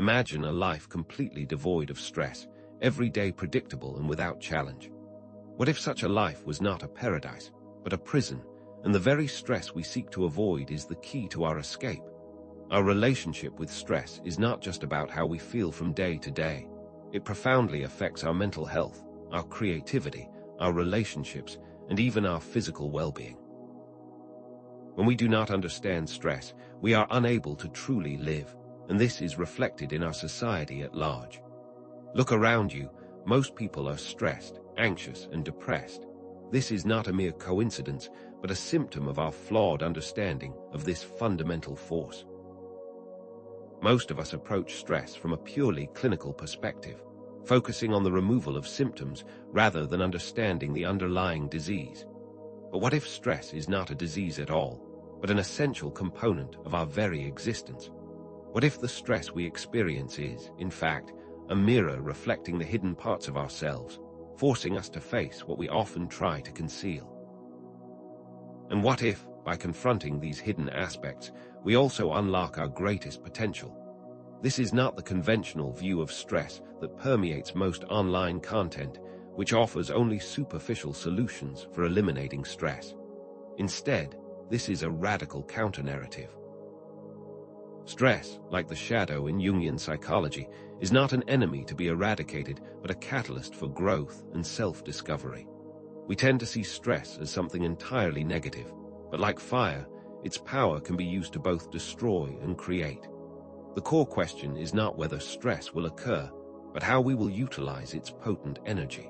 Imagine a life completely devoid of stress, every day predictable and without challenge. What if such a life was not a paradise, but a prison, and the very stress we seek to avoid is the key to our escape? Our relationship with stress is not just about how we feel from day to day. It profoundly affects our mental health, our creativity, our relationships, and even our physical well-being. When we do not understand stress, we are unable to truly live, and this is reflected in our society at large. Look around you, most people are stressed, anxious, and depressed. This is not a mere coincidence, but a symptom of our flawed understanding of this fundamental force. Most of us approach stress from a purely clinical perspective, focusing on the removal of symptoms rather than understanding the underlying disease. But what if stress is not a disease at all, but an essential component of our very existence? What if the stress we experience is, in fact, a mirror reflecting the hidden parts of ourselves, forcing us to face what we often try to conceal? And what if, by confronting these hidden aspects, we also unlock our greatest potential? This is not the conventional view of stress that permeates most online content, which offers only superficial solutions for eliminating stress. Instead, this is a radical counter-narrative. Stress, like the shadow in Jungian psychology, is not an enemy to be eradicated, but a catalyst for growth and self-discovery. We tend to see stress as something entirely negative, but like fire, its power can be used to both destroy and create. The core question is not whether stress will occur, but how we will utilize its potent energy.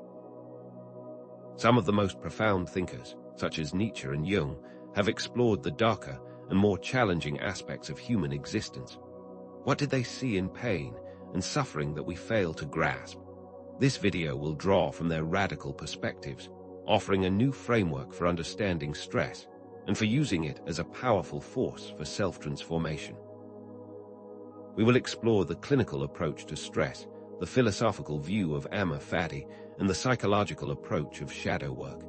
Some of the most profound thinkers, such as Nietzsche and Jung, have explored the darker and more challenging aspects of human existence. What did they see in pain and suffering that we fail to grasp? This video will draw from their radical perspectives, offering a new framework for understanding stress and for using it as a powerful force for self-transformation. We will explore the clinical approach to stress, the philosophical view of Amr Fadi, and the psychological approach of shadow work.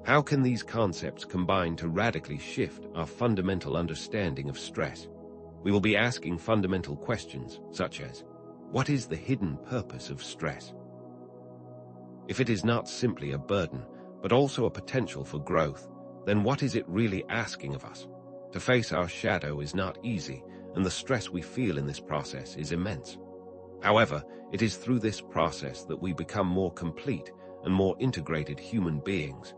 How can these concepts combine to radically shift our fundamental understanding of stress? We will be asking fundamental questions such as, what is the hidden purpose of stress? If it is not simply a burden, but also a potential for growth, then what is it really asking of us? To face our shadow is not easy, and the stress we feel in this process is immense. However, it is through this process that we become more complete and more integrated human beings.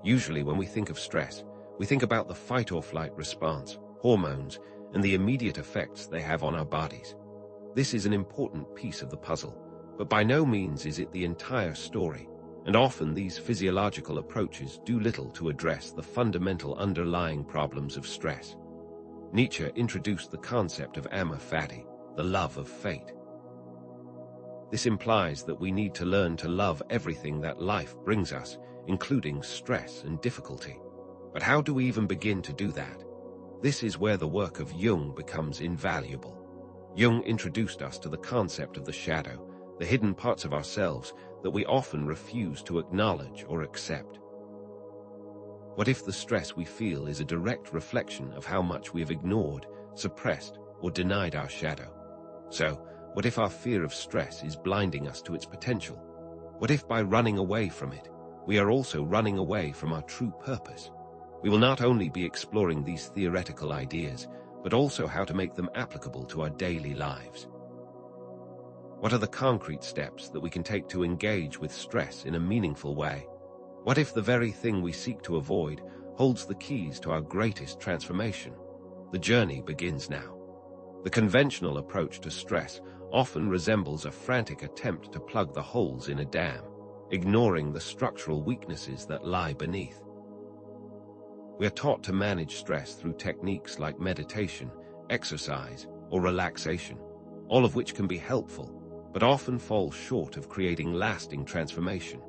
Usually when we think of stress, we think about the fight-or-flight response, hormones, and the immediate effects they have on our bodies. This is an important piece of the puzzle, but by no means is it the entire story, and often these physiological approaches do little to address the fundamental underlying problems of stress. Nietzsche introduced the concept of Amr Fadi, the love of fate. This implies that we need to learn to love everything that life brings us, including stress and difficulty. But how do we even begin to do that? This is where the work of Jung becomes invaluable. Jung introduced us to the concept of the shadow, the hidden parts of ourselves that we often refuse to acknowledge or accept. What if the stress we feel is a direct reflection of how much we have ignored, suppressed, or denied our shadow? So, what if our fear of stress is blinding us to its potential? What if by running away from it, we are also running away from our true purpose? We will not only be exploring these theoretical ideas, but also how to make them applicable to our daily lives. What are the concrete steps that we can take to engage with stress in a meaningful way? What if the very thing we seek to avoid holds the keys to our greatest transformation? The journey begins now. The conventional approach to stress often resembles a frantic attempt to plug the holes in a dam, ignoring the structural weaknesses that lie beneath. We are taught to manage stress through techniques like meditation, exercise, or relaxation, all of which can be helpful, but often fall short of creating lasting transformation.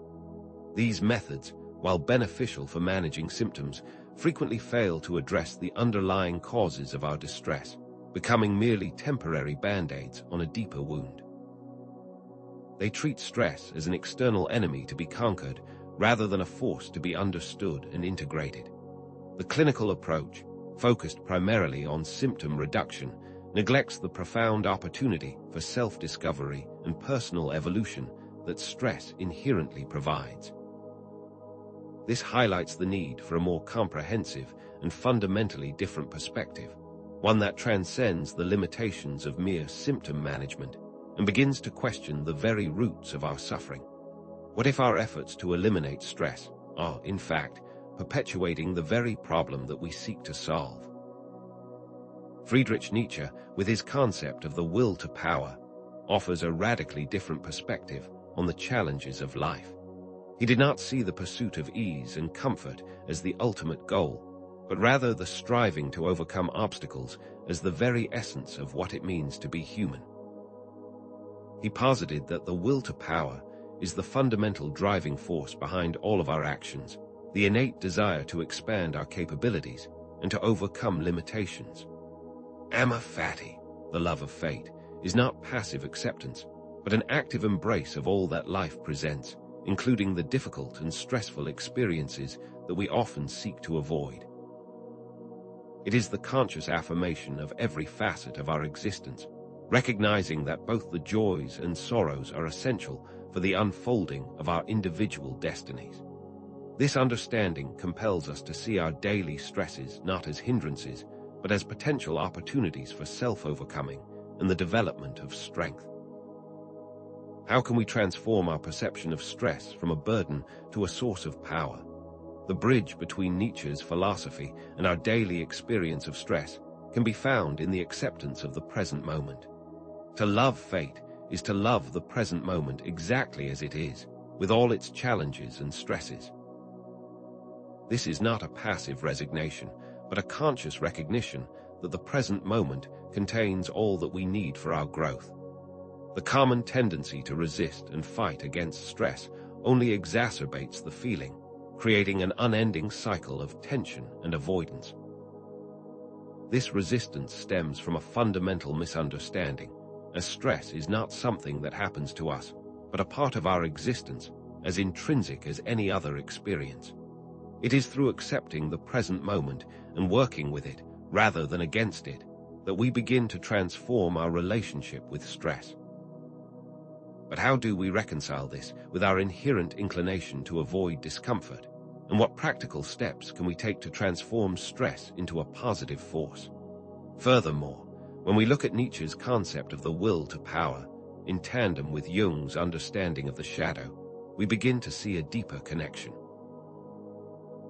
These methods, while beneficial for managing symptoms, frequently fail to address the underlying causes of our distress, becoming merely temporary band-aids on a deeper wound. They treat stress as an external enemy to be conquered rather than a force to be understood and integrated. The clinical approach, focused primarily on symptom reduction, neglects the profound opportunity for self-discovery and personal evolution that stress inherently provides. This highlights the need for a more comprehensive and fundamentally different perspective, one that transcends the limitations of mere symptom management and begins to question the very roots of our suffering. What if our efforts to eliminate stress are, in fact, perpetuating the very problem that we seek to solve? Friedrich Nietzsche, with his concept of the will to power, offers a radically different perspective on the challenges of life. He did not see the pursuit of ease and comfort as the ultimate goal, but rather the striving to overcome obstacles as the very essence of what it means to be human. He posited that the will to power is the fundamental driving force behind all of our actions, the innate desire to expand our capabilities and to overcome limitations. Amor fati, the love of fate, is not passive acceptance, but an active embrace of all that life presents, including the difficult and stressful experiences that we often seek to avoid. It is the conscious affirmation of every facet of our existence, recognizing that both the joys and sorrows are essential for the unfolding of our individual destinies. This understanding compels us to see our daily stresses not as hindrances, but as potential opportunities for self-overcoming and the development of strength. How can we transform our perception of stress from a burden to a source of power? The bridge between Nietzsche's philosophy and our daily experience of stress can be found in the acceptance of the present moment. To love fate is to love the present moment exactly as it is, with all its challenges and stresses. This is not a passive resignation, but a conscious recognition that the present moment contains all that we need for our growth. The common tendency to resist and fight against stress only exacerbates the feeling, creating an unending cycle of tension and avoidance. This resistance stems from a fundamental misunderstanding, as stress is not something that happens to us, but a part of our existence, as intrinsic as any other experience. It is through accepting the present moment and working with it, rather than against it, that we begin to transform our relationship with stress. But how do we reconcile this with our inherent inclination to avoid discomfort? And what practical steps can we take to transform stress into a positive force? Furthermore, when we look at Nietzsche's concept of the will to power, in tandem with Jung's understanding of the shadow, we begin to see a deeper connection.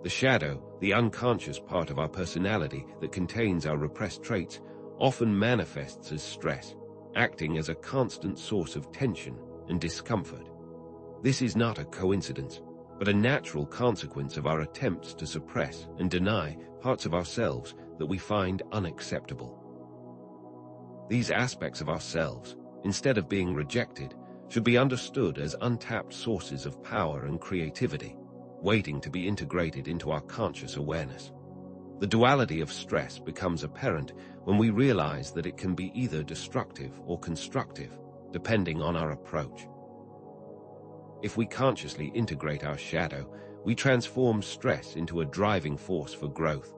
The shadow, the unconscious part of our personality that contains our repressed traits, often manifests as stress, acting as a constant source of tension and discomfort. This is not a coincidence, but a natural consequence of our attempts to suppress and deny parts of ourselves that we find unacceptable. These aspects of ourselves, instead of being rejected, should be understood as untapped sources of power and creativity, waiting to be integrated into our conscious awareness. The duality of stress becomes apparent when we realize that it can be either destructive or constructive, depending on our approach. If we consciously integrate our shadow, we transform stress into a driving force for growth.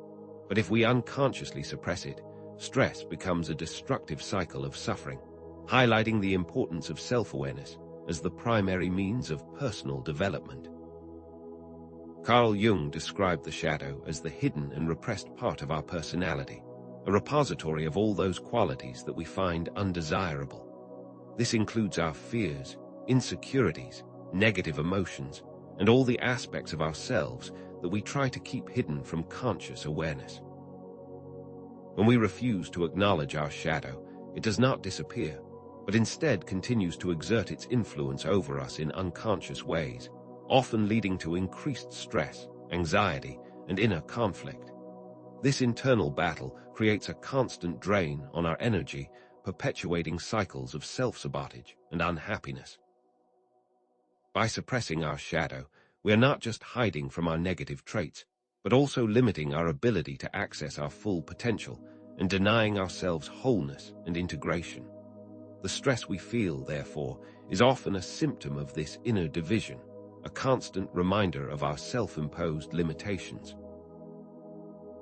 But if we unconsciously suppress it, stress becomes a destructive cycle of suffering, highlighting the importance of self-awareness as the primary means of personal development. Carl Jung described the shadow as the hidden and repressed part of our personality, a repository of all those qualities that we find undesirable. This includes our fears, insecurities, negative emotions, and all the aspects of ourselves that we try to keep hidden from conscious awareness. When we refuse to acknowledge our shadow, it does not disappear, but instead continues to exert its influence over us in unconscious ways, often leading to increased stress, anxiety, and inner conflict. This internal battle creates a constant drain on our energy, perpetuating cycles of self-sabotage and unhappiness. By suppressing our shadow, we are not just hiding from our negative traits, but also limiting our ability to access our full potential and denying ourselves wholeness and integration. The stress we feel, therefore, is often a symptom of this inner division, a constant reminder of our self-imposed limitations.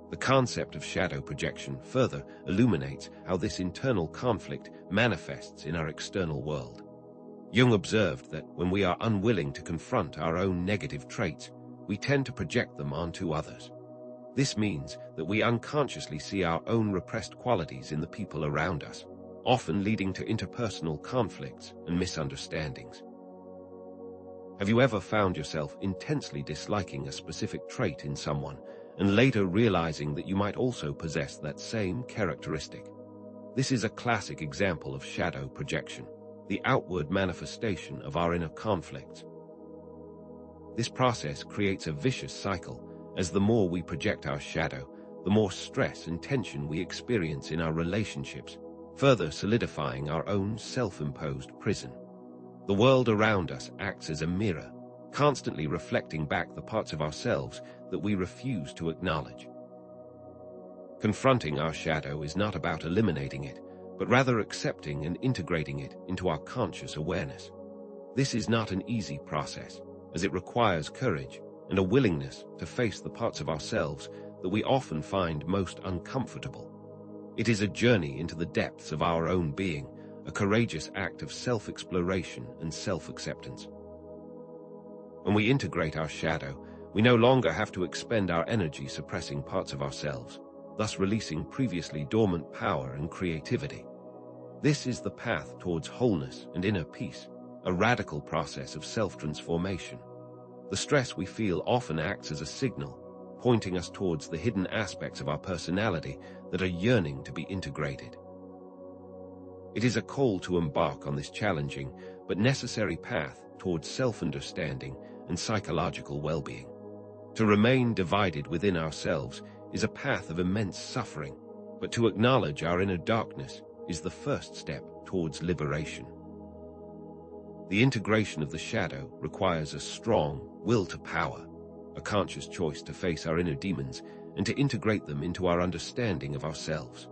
The concept of shadow projection further illuminates how this internal conflict manifests in our external world. Jung observed that when we are unwilling to confront our own negative traits, we tend to project them onto others. This means that we unconsciously see our own repressed qualities in the people around us, often leading to interpersonal conflicts and misunderstandings. Have you ever found yourself intensely disliking a specific trait in someone and later realizing that you might also possess that same characteristic? This is a classic example of shadow projection, the outward manifestation of our inner conflicts. This process creates a vicious cycle, as the more we project our shadow, the more stress and tension we experience in our relationships, further solidifying our own self-imposed prison. The world around us acts as a mirror, constantly reflecting back the parts of ourselves that we refuse to acknowledge. Confronting our shadow is not about eliminating it, but rather accepting and integrating it into our conscious awareness. This is not an easy process, as it requires courage and a willingness to face the parts of ourselves that we often find most uncomfortable. It is a journey into the depths of our own being, a courageous act of self-exploration and self-acceptance. When we integrate our shadow, we no longer have to expend our energy suppressing parts of ourselves, thus releasing previously dormant power and creativity. This is the path towards wholeness and inner peace, a radical process of self-transformation. The stress we feel often acts as a signal, pointing us towards the hidden aspects of our personality that are yearning to be integrated. It is a call to embark on this challenging but necessary path towards self-understanding and psychological well-being. To remain divided within ourselves is a path of immense suffering, but to acknowledge our inner darkness is the first step towards liberation. The integration of the shadow requires a strong will to power, a conscious choice to face our inner demons and to integrate them into our understanding of ourselves.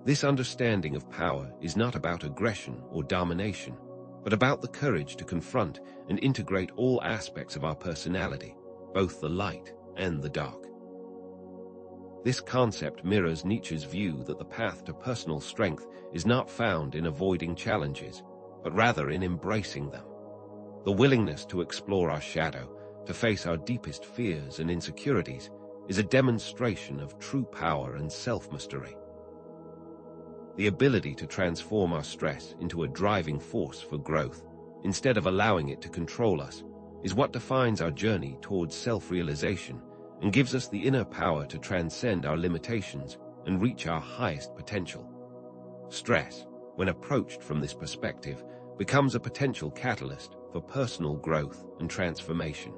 This understanding of power is not about aggression or domination, but about the courage to confront and integrate all aspects of our personality, both the light and the dark. This concept mirrors Nietzsche's view that the path to personal strength is not found in avoiding challenges, but rather in embracing them. The willingness to explore our shadow, to face our deepest fears and insecurities, is a demonstration of true power and self-mastery. The ability to transform our stress into a driving force for growth, instead of allowing it to control us, is what defines our journey towards self-realization and gives us the inner power to transcend our limitations and reach our highest potential. Stress, when approached from this perspective, becomes a potential catalyst for personal growth and transformation.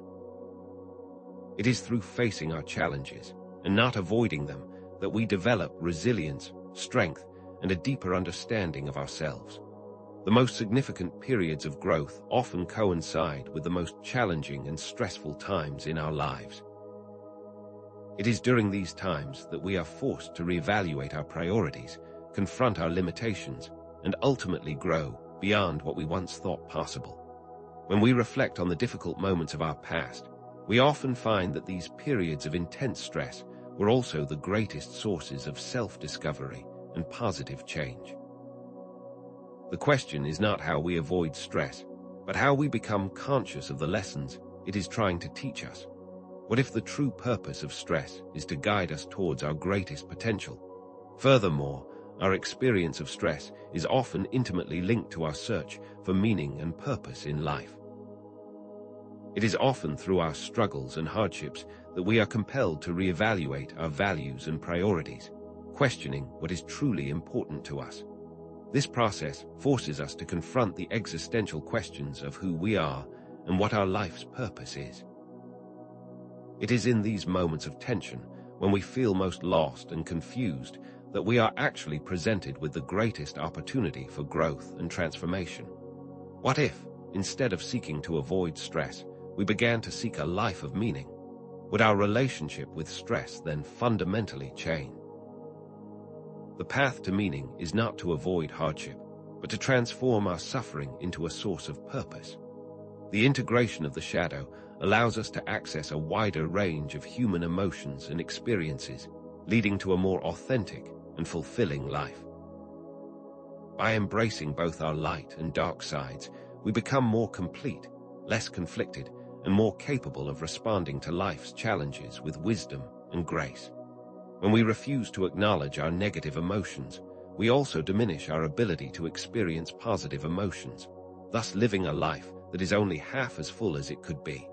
It is through facing our challenges and not avoiding them that we develop resilience, strength, and a deeper understanding of ourselves. The most significant periods of growth often coincide with the most challenging and stressful times in our lives. It is during these times that we are forced to reevaluate our priorities, confront our limitations, and ultimately grow beyond what we once thought possible. When we reflect on the difficult moments of our past, we often find that these periods of intense stress were also the greatest sources of self-discovery and positive change. The question is not how we avoid stress, but how we become conscious of the lessons it is trying to teach us. What if the true purpose of stress is to guide us towards our greatest potential? Furthermore, our experience of stress is often intimately linked to our search for meaning and purpose in life. It is often through our struggles and hardships that we are compelled to reevaluate our values and priorities, questioning what is truly important to us. This process forces us to confront the existential questions of who we are and what our life's purpose is. It is in these moments of tension, when we feel most lost and confused, that we are actually presented with the greatest opportunity for growth and transformation. What if, instead of seeking to avoid stress, we began to seek a life of meaning? Would our relationship with stress then fundamentally change? The path to meaning is not to avoid hardship, but to transform our suffering into a source of purpose. The integration of the shadow allows us to access a wider range of human emotions and experiences, leading to a more authentic and fulfilling life. By embracing both our light and dark sides, we become more complete, less conflicted, and more capable of responding to life's challenges with wisdom and grace. When we refuse to acknowledge our negative emotions, we also diminish our ability to experience positive emotions, thus living a life that is only half as full as it could be.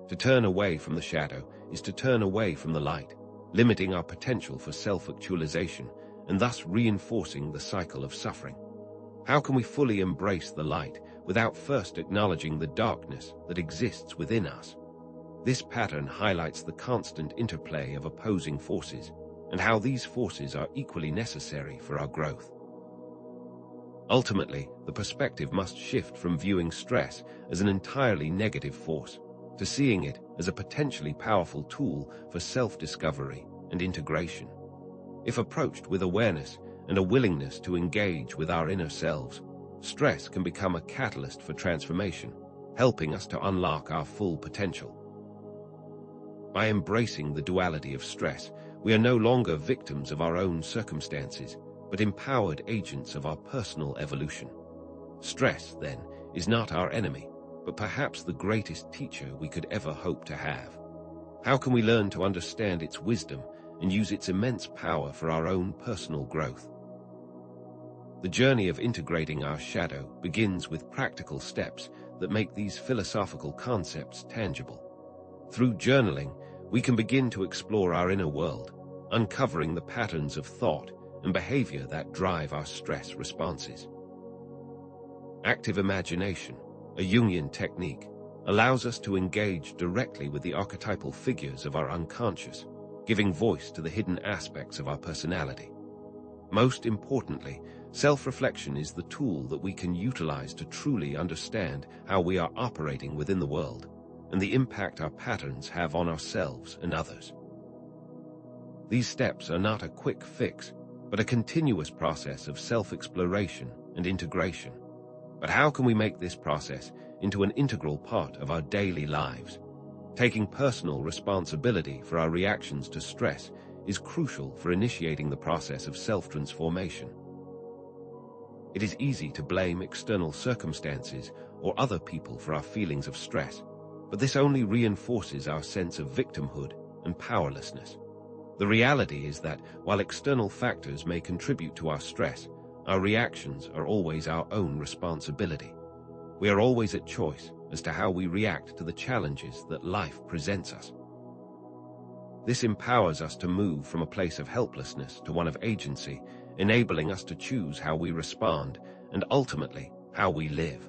To turn away from the shadow is to turn away from the light, limiting our potential for self-actualization and thus reinforcing the cycle of suffering. How can we fully embrace the light without first acknowledging the darkness that exists within us? This pattern highlights the constant interplay of opposing forces and how these forces are equally necessary for our growth. Ultimately, the perspective must shift from viewing stress as an entirely negative force to seeing it as a potentially powerful tool for self-discovery and integration. If approached with awareness and a willingness to engage with our inner selves, stress can become a catalyst for transformation, helping us to unlock our full potential. By embracing the duality of stress, we are no longer victims of our own circumstances, but empowered agents of our personal evolution. Stress, then, is not our enemy, but perhaps the greatest teacher we could ever hope to have. How can we learn to understand its wisdom and use its immense power for our own personal growth? The journey of integrating our shadow begins with practical steps that make these philosophical concepts tangible. Through journaling, we can begin to explore our inner world, uncovering the patterns of thought and behavior that drive our stress responses. Active imagination, a Jungian technique, allows us to engage directly with the archetypal figures of our unconscious, giving voice to the hidden aspects of our personality. Most importantly, self-reflection is the tool that we can utilize to truly understand how we are operating within the world and the impact our patterns have on ourselves and others. These steps are not a quick fix, but a continuous process of self-exploration and integration. But how can we make this process into an integral part of our daily lives? Taking personal responsibility for our reactions to stress is crucial for initiating the process of self-transformation. It is easy to blame external circumstances or other people for our feelings of stress, but this only reinforces our sense of victimhood and powerlessness. The reality is that while external factors may contribute to our stress, our reactions are always our own responsibility. We are always at choice as to how we react to the challenges that life presents us. This empowers us to move from a place of helplessness to one of agency, enabling us to choose how we respond and ultimately how we live.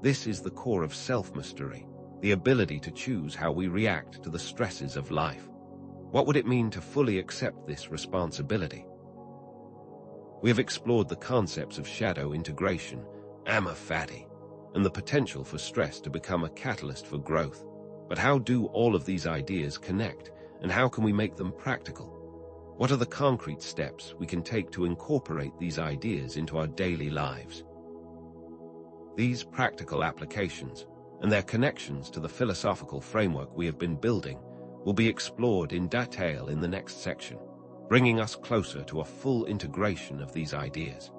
This is the core of self-mastery, the ability to choose how we react to the stresses of life. What would it mean to fully accept this responsibility? We have explored the concepts of shadow integration, Amor Fati, and the potential for stress to become a catalyst for growth. But how do all of these ideas connect, and how can we make them practical? What are the concrete steps we can take to incorporate these ideas into our daily lives? These practical applications, and their connections to the philosophical framework we have been building, will be explored in detail in the next section, bringing us closer to a full integration of these ideas.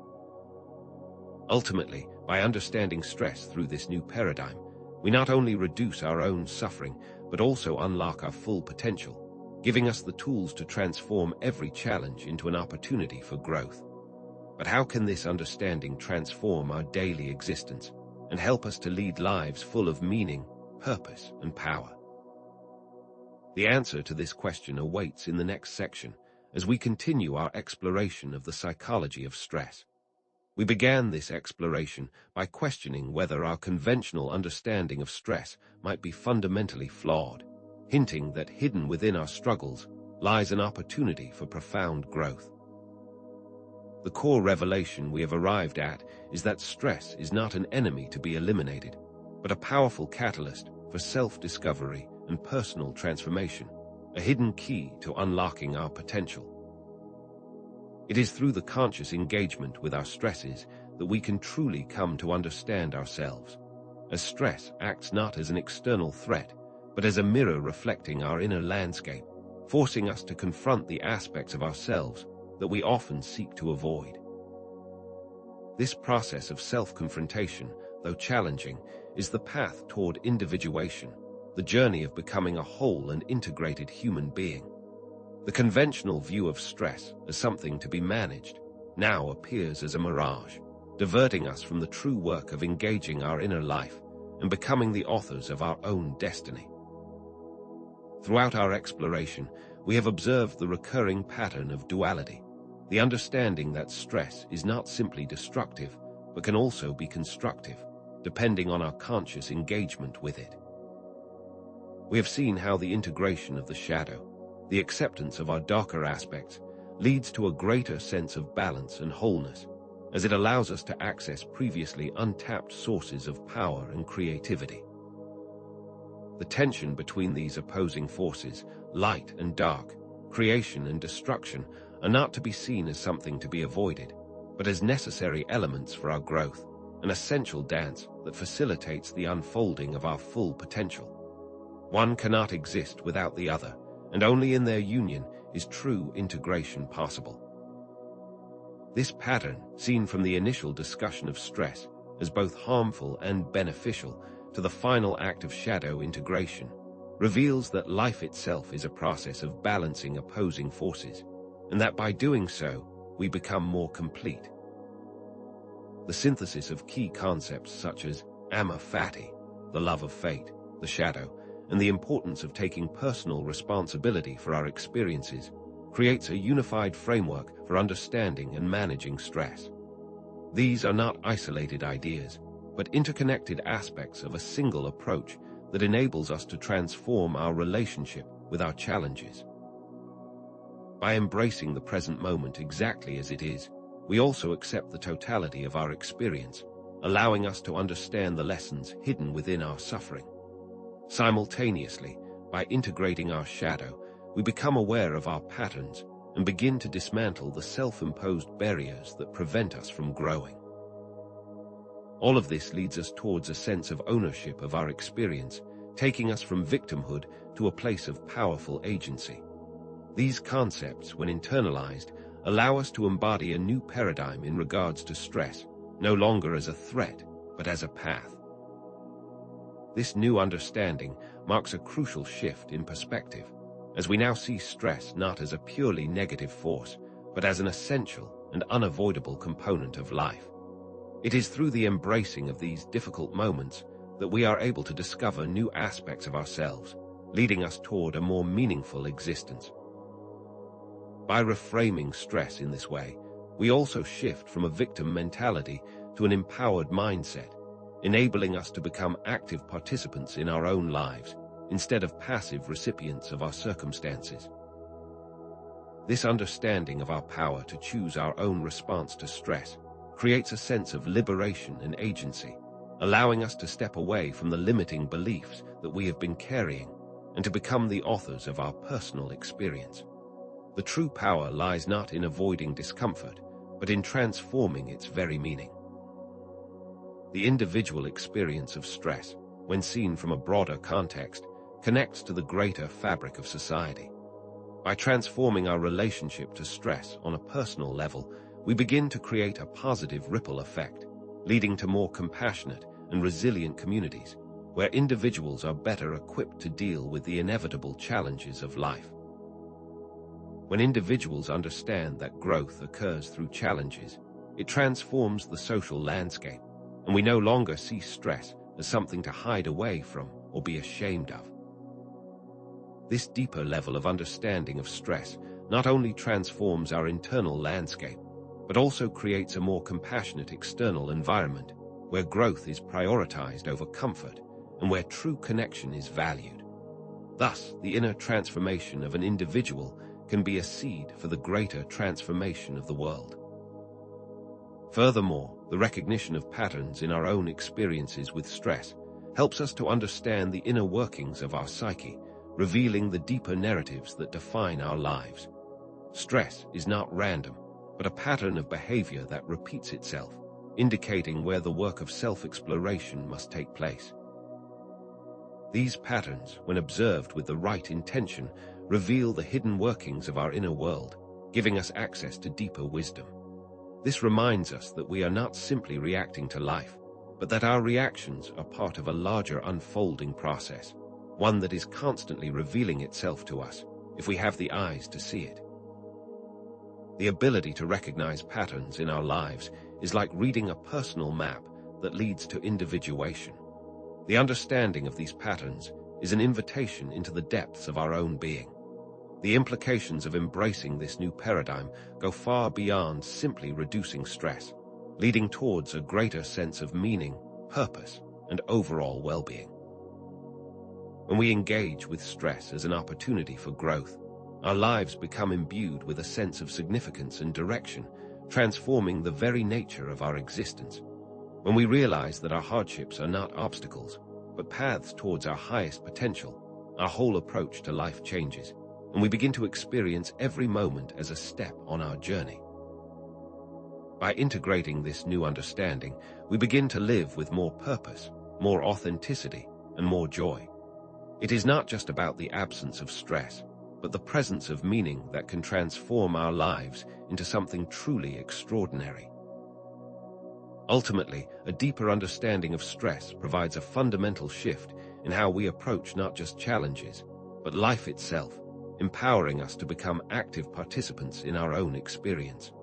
Ultimately, by understanding stress through this new paradigm, we not only reduce our own suffering, but also unlock our full potential, giving us the tools to transform every challenge into an opportunity for growth. But how can this understanding transform our daily existence and help us to lead lives full of meaning, purpose, and power? The answer to this question awaits in the next section as we continue our exploration of the psychology of stress. We began this exploration by questioning whether our conventional understanding of stress might be fundamentally flawed, hinting that hidden within our struggles lies an opportunity for profound growth. The core revelation we have arrived at is that stress is not an enemy to be eliminated, but a powerful catalyst for self-discovery and personal transformation, a hidden key to unlocking our potential. It is through the conscious engagement with our stresses that we can truly come to understand ourselves, as stress acts not as an external threat, but as a mirror reflecting our inner landscape, forcing us to confront the aspects of ourselves that we often seek to avoid. This process of self-confrontation, though challenging, is the path toward individuation, the journey of becoming a whole and integrated human being. The conventional view of stress as something to be managed now appears as a mirage, diverting us from the true work of engaging our inner life and becoming the authors of our own destiny. Throughout our exploration, we have observed the recurring pattern of duality, the understanding that stress is not simply destructive, but can also be constructive, depending on our conscious engagement with it. We have seen how the integration of the shadow, the acceptance of our darker aspects, leads to a greater sense of balance and wholeness, as it allows us to access previously untapped sources of power and creativity. The tension between these opposing forces, light and dark, creation and destruction, are not to be seen as something to be avoided, but as necessary elements for our growth, an essential dance that facilitates the unfolding of our full potential. One cannot exist without the other, and only in their union is true integration possible. This pattern, seen from the initial discussion of stress as both harmful and beneficial to the final act of shadow integration, reveals that life itself is a process of balancing opposing forces, and that by doing so, we become more complete. The synthesis of key concepts such as amor fati, the love of fate, the shadow, and the importance of taking personal responsibility for our experiences creates a unified framework for understanding and managing stress. These are not isolated ideas, but interconnected aspects of a single approach that enables us to transform our relationship with our challenges. By embracing the present moment exactly as it is, we also accept the totality of our experience, allowing us to understand the lessons hidden within our suffering. Simultaneously, by integrating our shadow, we become aware of our patterns and begin to dismantle the self-imposed barriers that prevent us from growing. All of this leads us towards a sense of ownership of our experience, taking us from victimhood to a place of powerful agency. These concepts, when internalized, allow us to embody a new paradigm in regards to stress, no longer as a threat, but as a path. This new understanding marks a crucial shift in perspective, as we now see stress not as a purely negative force, but as an essential and unavoidable component of life. It is through the embracing of these difficult moments that we are able to discover new aspects of ourselves, leading us toward a more meaningful existence. By reframing stress in this way, we also shift from a victim mentality to an empowered mindset, enabling us to become active participants in our own lives, instead of passive recipients of our circumstances. This understanding of our power to choose our own response to stress creates a sense of liberation and agency, allowing us to step away from the limiting beliefs that we have been carrying and to become the authors of our personal experience. The true power lies not in avoiding discomfort, but in transforming its very meaning. The individual experience of stress, when seen from a broader context, connects to the greater fabric of society. By transforming our relationship to stress on a personal level, we begin to create a positive ripple effect, leading to more compassionate and resilient communities, where individuals are better equipped to deal with the inevitable challenges of life. When individuals understand that growth occurs through challenges, it transforms the social landscape, and we no longer see stress as something to hide away from or be ashamed of. This deeper level of understanding of stress not only transforms our internal landscape, but also creates a more compassionate external environment where growth is prioritized over comfort and where true connection is valued. Thus, the inner transformation of an individual can be a seed for the greater transformation of the world. Furthermore, the recognition of patterns in our own experiences with stress helps us to understand the inner workings of our psyche, revealing the deeper narratives that define our lives. Stress is not random, but a pattern of behavior that repeats itself, indicating where the work of self-exploration must take place. These patterns, when observed with the right intention, reveal the hidden workings of our inner world, giving us access to deeper wisdom. This reminds us that we are not simply reacting to life, but that our reactions are part of a larger unfolding process, one that is constantly revealing itself to us, if we have the eyes to see it. The ability to recognize patterns in our lives is like reading a personal map that leads to individuation. The understanding of these patterns is an invitation into the depths of our own being. The implications of embracing this new paradigm go far beyond simply reducing stress, leading towards a greater sense of meaning, purpose, and overall well-being. When we engage with stress as an opportunity for growth, our lives become imbued with a sense of significance and direction, transforming the very nature of our existence. When we realize that our hardships are not obstacles, but paths towards our highest potential, our whole approach to life changes, and we begin to experience every moment as a step on our journey. By integrating this new understanding, we begin to live with more purpose, more authenticity, and more joy. It is not just about the absence of stress, but the presence of meaning that can transform our lives into something truly extraordinary. Ultimately, a deeper understanding of stress provides a fundamental shift in how we approach not just challenges, but life itself, empowering us to become active participants in our own experience.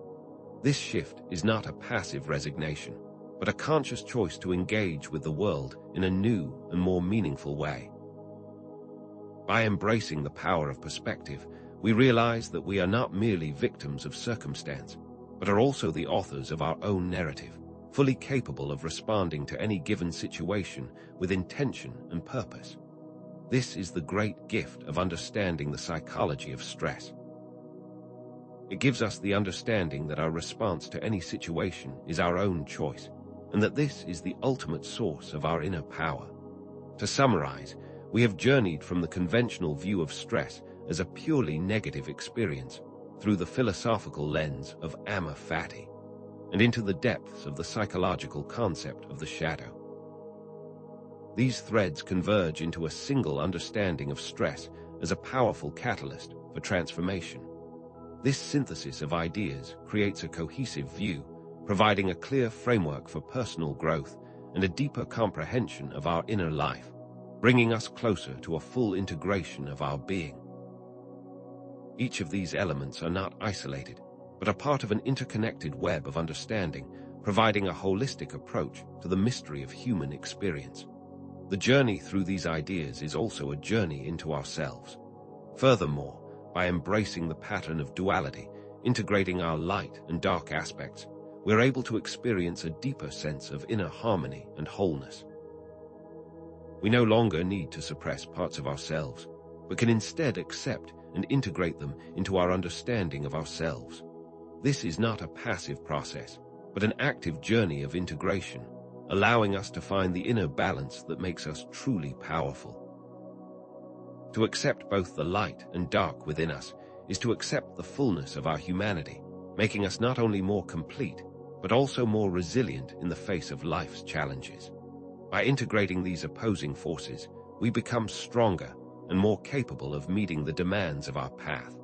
This shift is not a passive resignation, but a conscious choice to engage with the world in a new and more meaningful way. By embracing the power of perspective, we realize that we are not merely victims of circumstance, but are also the authors of our own narrative, fully capable of responding to any given situation with intention and purpose. This is the great gift of understanding the psychology of stress. It gives us the understanding that our response to any situation is our own choice, and that this is the ultimate source of our inner power. To summarize, we have journeyed from the conventional view of stress as a purely negative experience through the philosophical lens of Amor Fati, and into the depths of the psychological concept of the shadow. These threads converge into a single understanding of stress as a powerful catalyst for transformation. This synthesis of ideas creates a cohesive view, providing a clear framework for personal growth and a deeper comprehension of our inner life, bringing us closer to a full integration of our being. Each of these elements are not isolated, but are part of an interconnected web of understanding, providing a holistic approach to the mystery of human experience. The journey through these ideas is also a journey into ourselves. Furthermore, by embracing the pattern of duality, integrating our light and dark aspects, we're able to experience a deeper sense of inner harmony and wholeness. We no longer need to suppress parts of ourselves, but can instead accept and integrate them into our understanding of ourselves. This is not a passive process, but an active journey of integration, allowing us to find the inner balance that makes us truly powerful. To accept both the light and dark within us is to accept the fullness of our humanity, making us not only more complete, but also more resilient in the face of life's challenges. By integrating these opposing forces, we become stronger and more capable of meeting the demands of our path.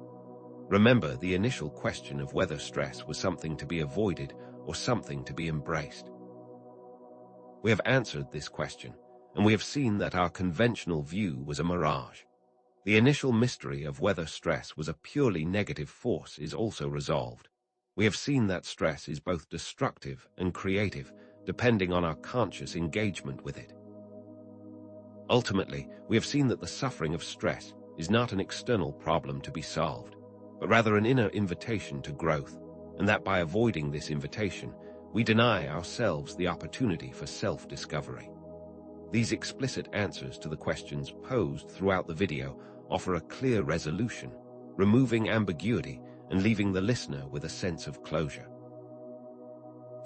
Remember the initial question of whether stress was something to be avoided or something to be embraced. We have answered this question, and we have seen that our conventional view was a mirage. The initial mystery of whether stress was a purely negative force is also resolved. We have seen that stress is both destructive and creative, depending on our conscious engagement with it. Ultimately, we have seen that the suffering of stress is not an external problem to be solved, but rather an inner invitation to growth, and that by avoiding this invitation, we deny ourselves the opportunity for self-discovery. These explicit answers to the questions posed throughout the video offer a clear resolution, removing ambiguity and leaving the listener with a sense of closure.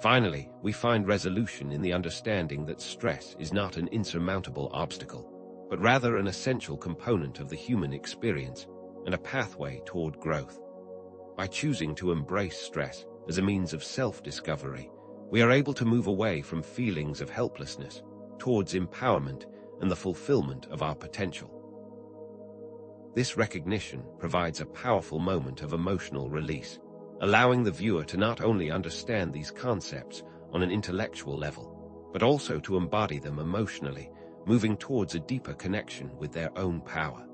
Finally, we find resolution in the understanding that stress is not an insurmountable obstacle, but rather an essential component of the human experience and a pathway toward growth. By choosing to embrace stress as a means of self-discovery, we are able to move away from feelings of helplessness towards empowerment and the fulfillment of our potential. This recognition provides a powerful moment of emotional release, allowing the viewer to not only understand these concepts on an intellectual level, but also to embody them emotionally, moving towards a deeper connection with their own power.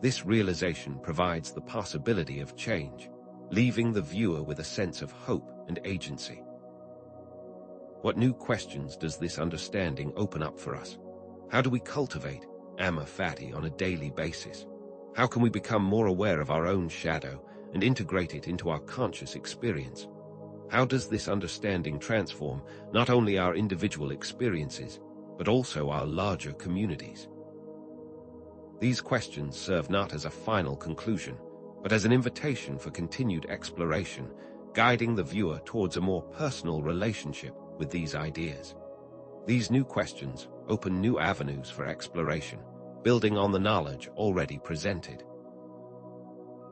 This realization provides the possibility of change, leaving the viewer with a sense of hope and agency. What new questions does this understanding open up for us? How do we cultivate Amor Fati on a daily basis? How can we become more aware of our own shadow and integrate it into our conscious experience? How does this understanding transform not only our individual experiences, but also our larger communities? These questions serve not as a final conclusion, but as an invitation for continued exploration, guiding the viewer towards a more personal relationship with these ideas. These new questions open new avenues for exploration, building on the knowledge already presented.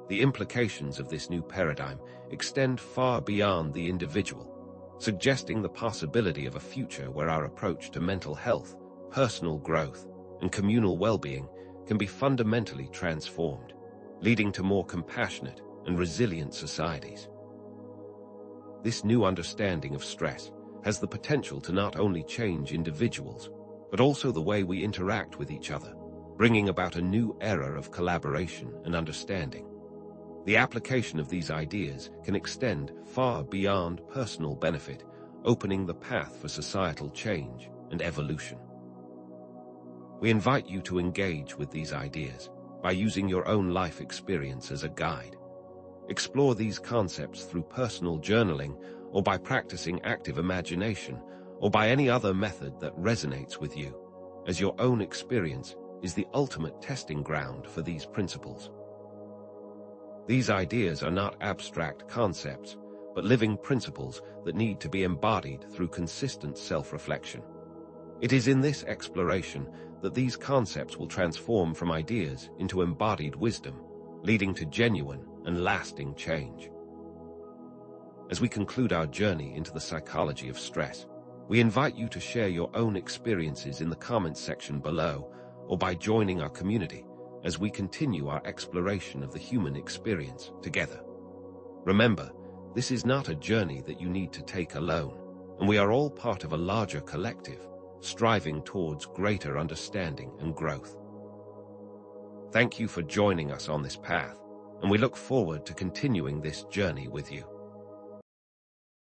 The implications of this new paradigm extend far beyond the individual, suggesting the possibility of a future where our approach to mental health, personal growth, and communal well-being can be fundamentally transformed, leading to more compassionate and resilient societies. This new understanding of stress has the potential to not only change individuals, but also the way we interact with each other, bringing about a new era of collaboration and understanding. The application of these ideas can extend far beyond personal benefit, opening the path for societal change and evolution. We invite you to engage with these ideas by using your own life experience as a guide. Explore these concepts through personal journaling, or by practicing active imagination, or by any other method that resonates with you, as your own experience is the ultimate testing ground for these principles. These ideas are not abstract concepts, but living principles that need to be embodied through consistent self-reflection. It is in this exploration that these concepts will transform from ideas into embodied wisdom, leading to genuine and lasting change. As we conclude our journey into the psychology of stress, we invite you to share your own experiences in the comments section below, or by joining our community as we continue our exploration of the human experience together. Remember, this is not a journey that you need to take alone, and we are all part of a larger collective, striving towards greater understanding and growth. Thank you for joining us on this path, and we look forward to continuing this journey with you.